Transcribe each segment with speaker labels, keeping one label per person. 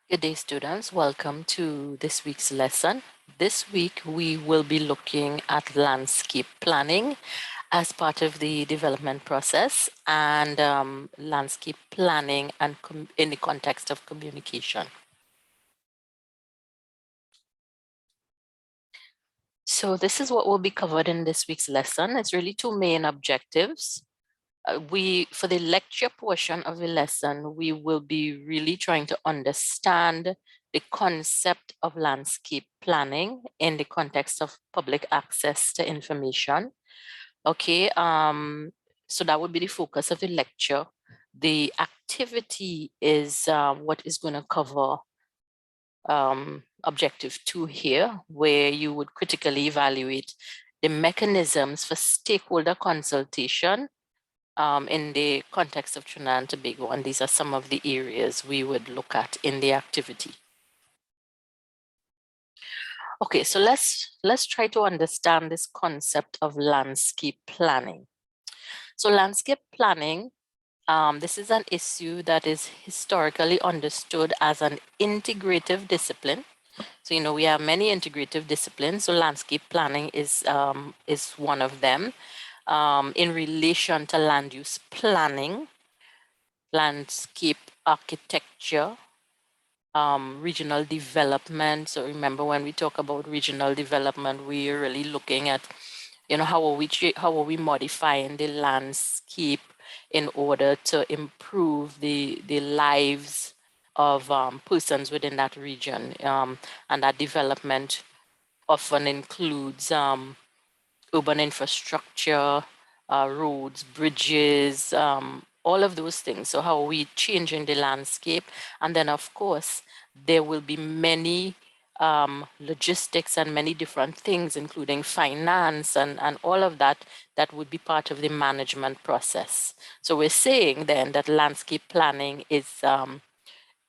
Speaker 1: Good day, students. Welcome to this week's lesson. This week, we will be looking at landscape planning as part of the development process and landscape planning and in the context of communication. So this is what will be covered in this week's lesson. It's really two main objectives. For the lecture portion of the lesson, we will be really trying to understand the concept of landscape planning in the context of public access to information. Okay, so that would be the focus of the lecture. The activity is what is going to cover objective 2 here, where you would critically evaluate the mechanisms for stakeholder consultation in the context of Trinidad and Tobago, and these are some of the areas we would look at in the activity. Okay, so let's try to understand this concept of landscape planning. So landscape planning, this is an issue that is historically understood as an integrative discipline. So, we have many integrative disciplines, so landscape planning is one of them. In relation to land use planning, landscape architecture, regional development. So remember, when we talk about regional development, we're really looking at, how are we modifying the landscape in order to improve the lives of persons within that region, and that development often includes urban infrastructure, roads, bridges, all of those things. So how are we changing the landscape? And then, of course, there will be many logistics and many different things, including finance and all of that, that would be part of the management process. So we're saying then that landscape planning is,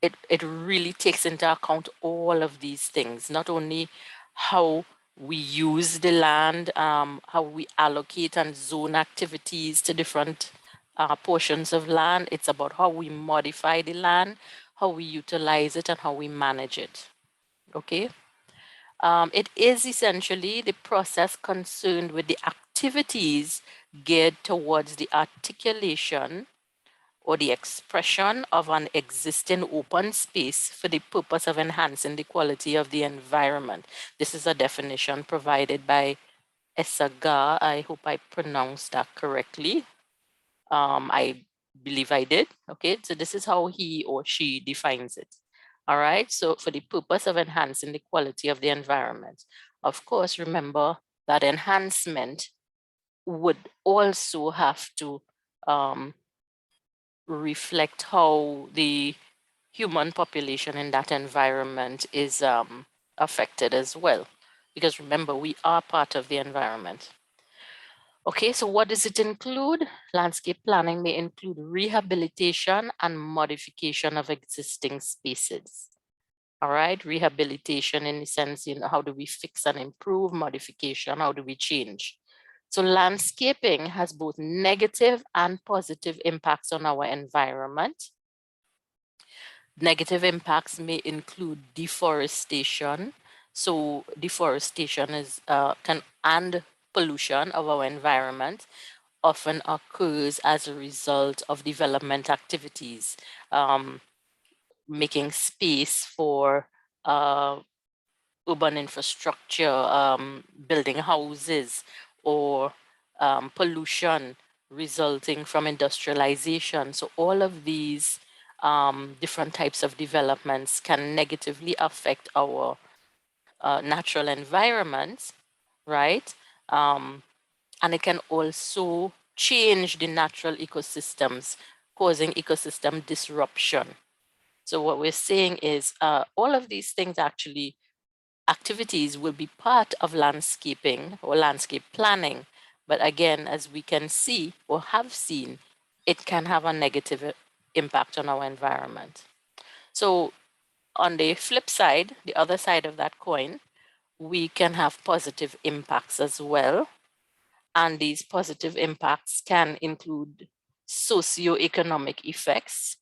Speaker 1: it really takes into account all of these things, not only how we use the land, how we allocate and zone activities to different portions of land. It's about how we modify the land, how we utilize it, and how we manage it. Okay. It is essentially the process concerned with the activities geared towards the articulation or the expression of an existing open space for the purpose of enhancing the quality of the environment. This is a definition provided by Esaga. I hope I pronounced that correctly. I believe I did. Okay, so this is how he or she defines it. All right, so for the purpose of enhancing the quality of the environment. Of course, remember that enhancement would also have to reflect how the human population in that environment is affected as well. Because remember, we are part of the environment. Okay, so what does it include? Landscape planning may include rehabilitation and modification of existing spaces. All right, rehabilitation in the sense, how do we fix and improve? Modification, how do we change? So landscaping has both negative and positive impacts on our environment. Negative impacts may include deforestation. So deforestation is and pollution of our environment often occurs as a result of development activities, making space for urban infrastructure, building houses, or pollution resulting from industrialization. So all of these different types of developments can negatively affect our natural environments, right? And it can also change the natural ecosystems, causing ecosystem disruption. So what we're saying is all of these things actually, activities will be part of landscaping or landscape planning. But again, as we can see or have seen, it can have a negative impact on our environment. So on the flip side, the other side of that coin, we can have positive impacts as well. And these positive impacts can include socioeconomic effects.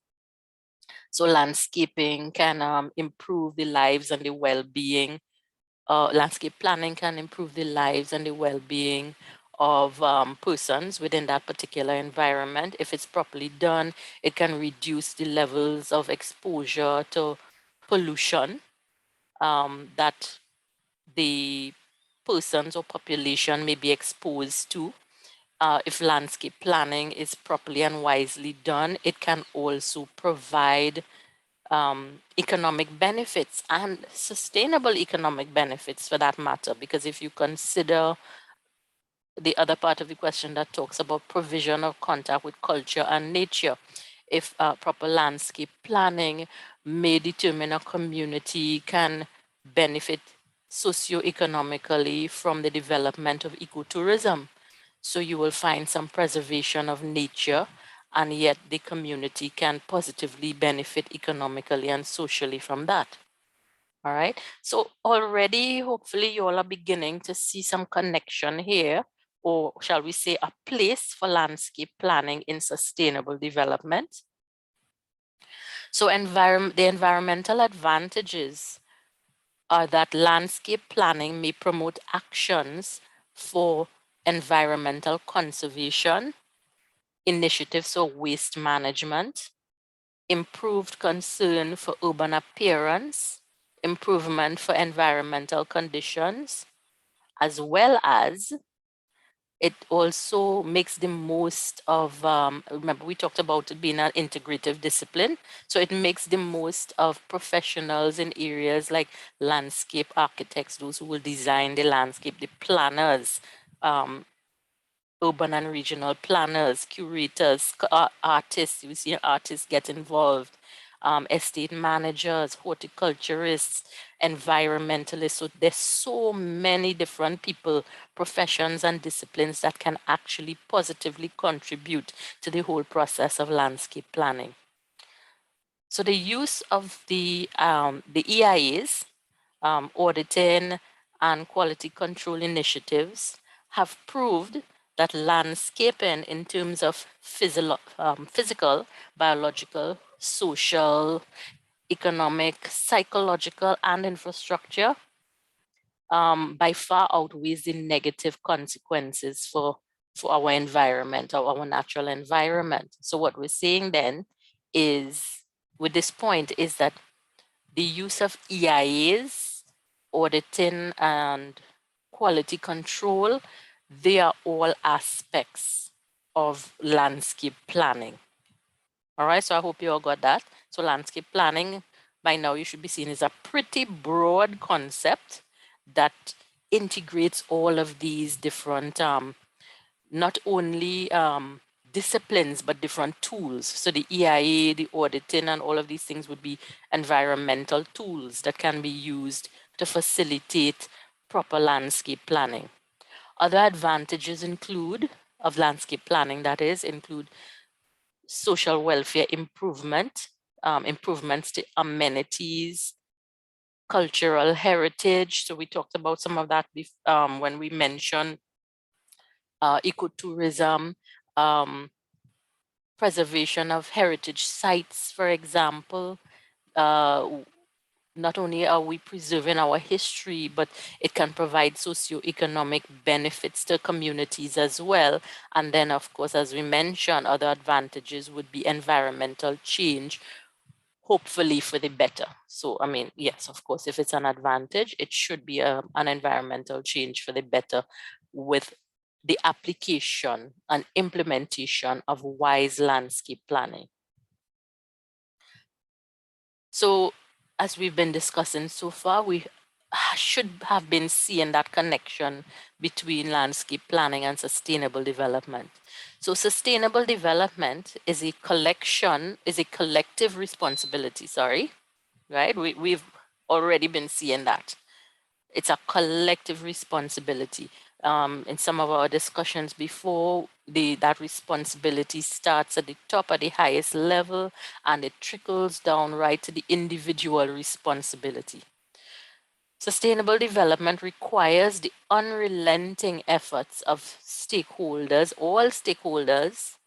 Speaker 1: So landscaping can improve the lives and the well-being. Landscape planning can improve the lives and the well-being of persons within that particular environment. If it's properly done, it can reduce the levels of exposure to pollution that the persons or population may be exposed to. If landscape planning is properly and wisely done, it can also provide economic benefits and sustainable economic benefits for that matter. Because if you consider the other part of the question that talks about provision of contact with culture and nature, if proper landscape planning may determine a community can benefit socioeconomically from the development of ecotourism. So you will find some preservation of nature, and yet the community can positively benefit economically and socially from that. All right. So already, hopefully, you all are beginning to see some connection here, or shall we say a place for landscape planning in sustainable development. So the environmental advantages are that landscape planning may promote actions for environmental conservation, initiatives for waste management, improved concern for urban appearance, improvement for environmental conditions, as well as it also makes the most of, remember we talked about it being an integrative discipline. So it makes the most of professionals in areas like landscape architects, those who will design the landscape, the planners, urban and regional planners, curators, artists. You see artists get involved, estate managers, horticulturists, environmentalists. So there's so many different people, professions and disciplines that can actually positively contribute to the whole process of landscape planning. So the use of the EIAs, auditing and quality control initiatives have proved that landscaping in terms of physical, biological, social, economic, psychological, and infrastructure by far outweighs the negative consequences for our environment or our natural environment. So what we're saying then is, with this point, is that the use of EIAs, auditing and quality control, they are all aspects of landscape planning. All right, so I hope you all got that. So landscape planning, by now you should be seen as a pretty broad concept that integrates all of these different, not only disciplines, but different tools. So the EIA, the auditing, and all of these things would be environmental tools that can be used to facilitate proper landscape planning. Other advantages of landscape planning, that is, include social welfare improvement, improvements to amenities, cultural heritage. So we talked about some of that when we mentioned ecotourism, preservation of heritage sites, for example. Not only are we preserving our history, but it can provide socioeconomic benefits to communities as well. And then, of course, as we mentioned, other advantages would be environmental change, hopefully for the better. So, I mean, yes, of course, if it's an advantage, it should be an environmental change for the better with the application and implementation of wise landscape planning. So as we've been discussing so far, we should have been seeing that connection between landscape planning and sustainable development. So sustainable development is a collective responsibility, right? We've already been seeing that. It's a collective responsibility. In some of our discussions before, that responsibility starts at the top, at the highest level, and it trickles down right to the individual responsibility. Sustainable development requires the unrelenting efforts of stakeholders, all stakeholders,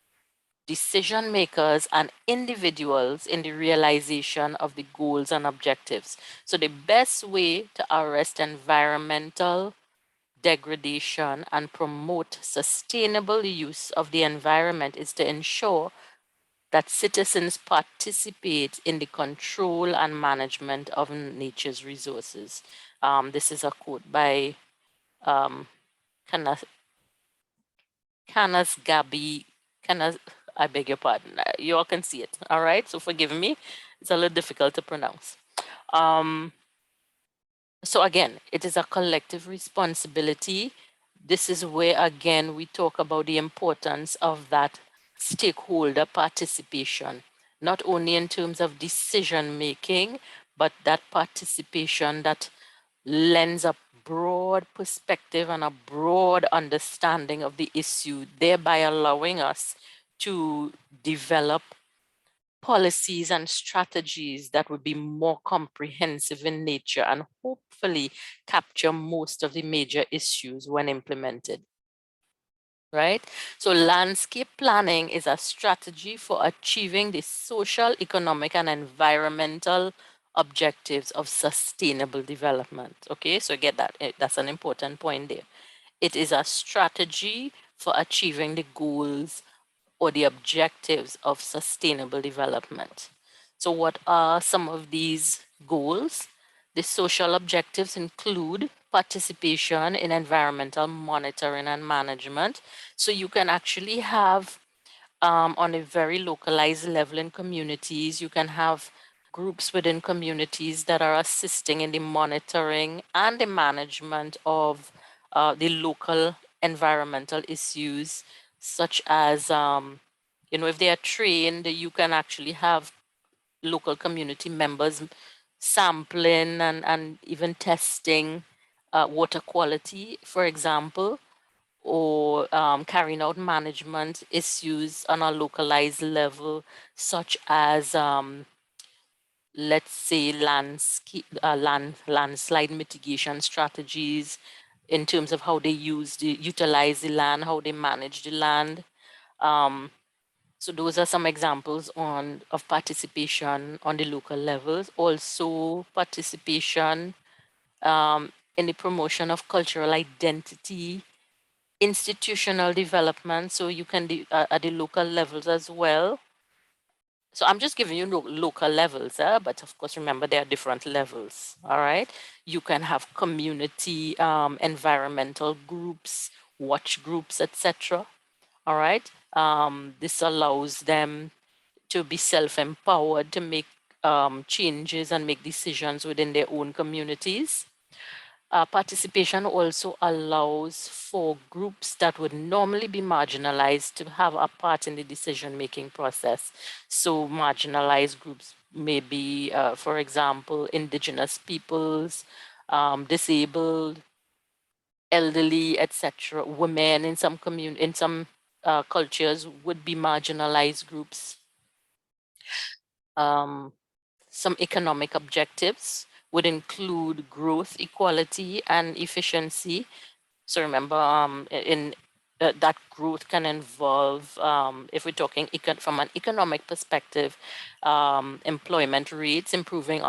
Speaker 1: decision makers and individuals in the realization of the goals and objectives. So the best way to arrest environmental degradation and promote sustainable use of the environment is to ensure that citizens participate in the control and management of nature's resources. This is a quote by um, Canas Gabi, Canas, I beg your pardon. You all can see it. All right. So forgive me. It's a little difficult to pronounce. So again, it is a collective responsibility. This is where, again, we talk about the importance of that stakeholder participation, not only in terms of decision making, but that participation that lends a broad perspective and a broad understanding of the issue, thereby allowing us to develop policies and strategies that would be more comprehensive in nature and hopefully capture most of the major issues when implemented. Right? So landscape planning is a strategy for achieving the social, economic, and environmental objectives of sustainable development. Okay, so get that. That's an important point there. It is a strategy for achieving the goals or the objectives of sustainable development. So what are some of these goals? The social objectives include participation in environmental monitoring and management. So you can actually have on a very localized level in communities, you can have groups within communities that are assisting in the monitoring and the management of the local environmental issues, such as, if they are trained, you can actually have local community members sampling and even testing water quality, for example, or carrying out management issues on a localized level, such as, let's say, landslide mitigation strategies in terms of how they utilize the land, how they manage the land. So those are some examples of participation on the local levels. Also participation in the promotion of cultural identity, institutional development. So you can do at the local levels as well. So I'm just giving you local levels, but of course, remember there are different levels, all right? You can have community environmental groups, watch groups, etc. All right. This allows them to be self-empowered to make changes and make decisions within their own communities. Participation also allows for groups that would normally be marginalized to have a part in the decision-making process. So marginalized groups may be, for example, indigenous peoples, disabled, elderly, etc. Women in some cultures would be marginalized groups. Some economic objectives would include growth, equality, and efficiency. So remember, that growth can involve, if we're talking from an economic perspective, employment rates, improving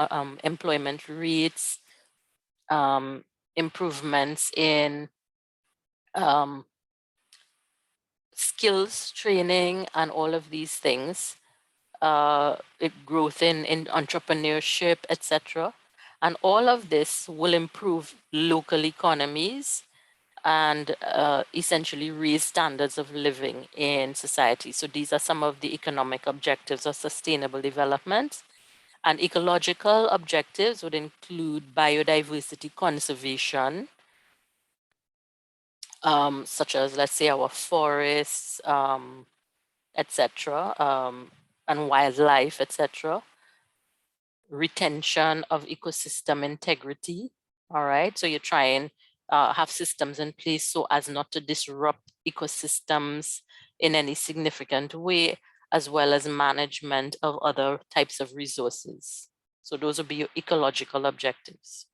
Speaker 1: employment rates, improvements in skills training, and all of these things, growth in entrepreneurship, etc. And all of this will improve local economies and essentially raise standards of living in society. So these are some of the economic objectives of sustainable development. And ecological objectives would include biodiversity conservation, such as, let's say, our forests, etc., and wildlife, etc. Retention of ecosystem integrity. All right, so you try and have systems in place so as not to disrupt ecosystems in any significant way, as well as management of other types of resources. So those would be your ecological objectives.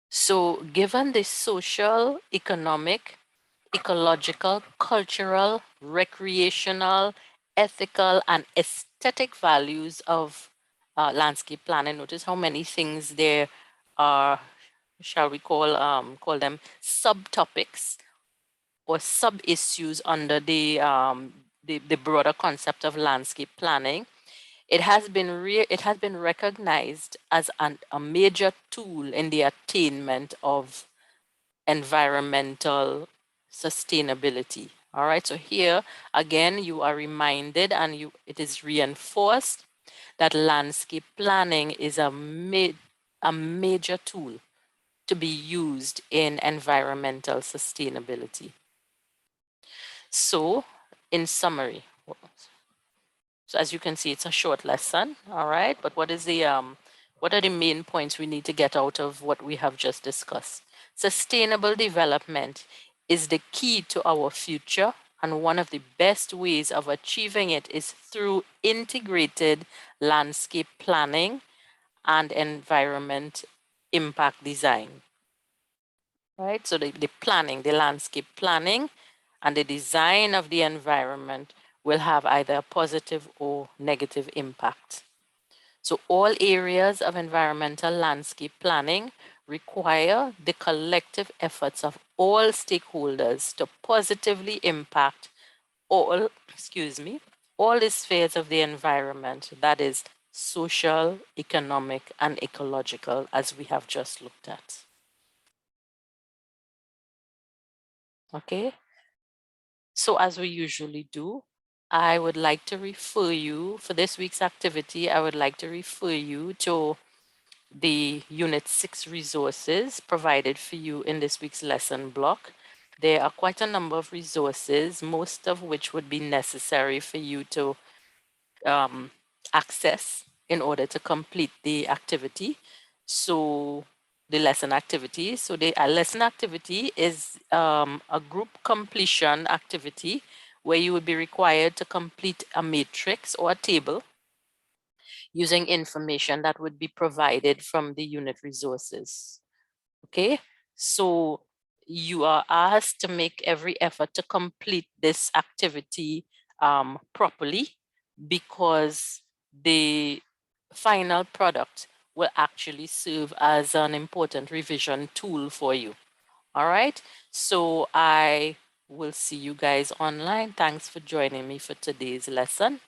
Speaker 1: So given the social, economic, ecological, cultural, recreational, ethical, and aesthetic values of landscape planning. Notice how many things there are, shall we call them subtopics or sub-issues under the broader concept of landscape planning. It has been recognized as a major tool in the attainment of environmental sustainability. All right, so here again, you are reminded and it is reinforced that landscape planning is a major tool to be used in environmental sustainability. So, in summary, so as you can see, it's a short lesson, all right? But what are the main points we need to get out of what we have just discussed? Sustainable development is the key to our future, and one of the best ways of achieving it is through integrated landscape planning and environment impact design. Right? So the planning, the landscape planning and the design of the environment will have either a positive or negative impact. So all areas of environmental landscape planning require the collective efforts of all stakeholders to positively impact all the spheres of the environment, that is social, economic, and ecological, as we have just looked at. Okay, so as we usually do, I would like to refer you, for this week's activity, I would like to refer you to the Unit 6 resources provided for you in this week's lesson block. There are quite a number of resources, most of which would be necessary for you to access in order to complete the activity. So the lesson activity. So the lesson activity is a group completion activity where you would be required to complete a matrix or a table using information that would be provided from the unit resources. Okay, so you are asked to make every effort to complete this activity properly, because the final product will actually serve as an important revision tool for you. All right, so I will see you guys online. Thanks for joining me for today's lesson.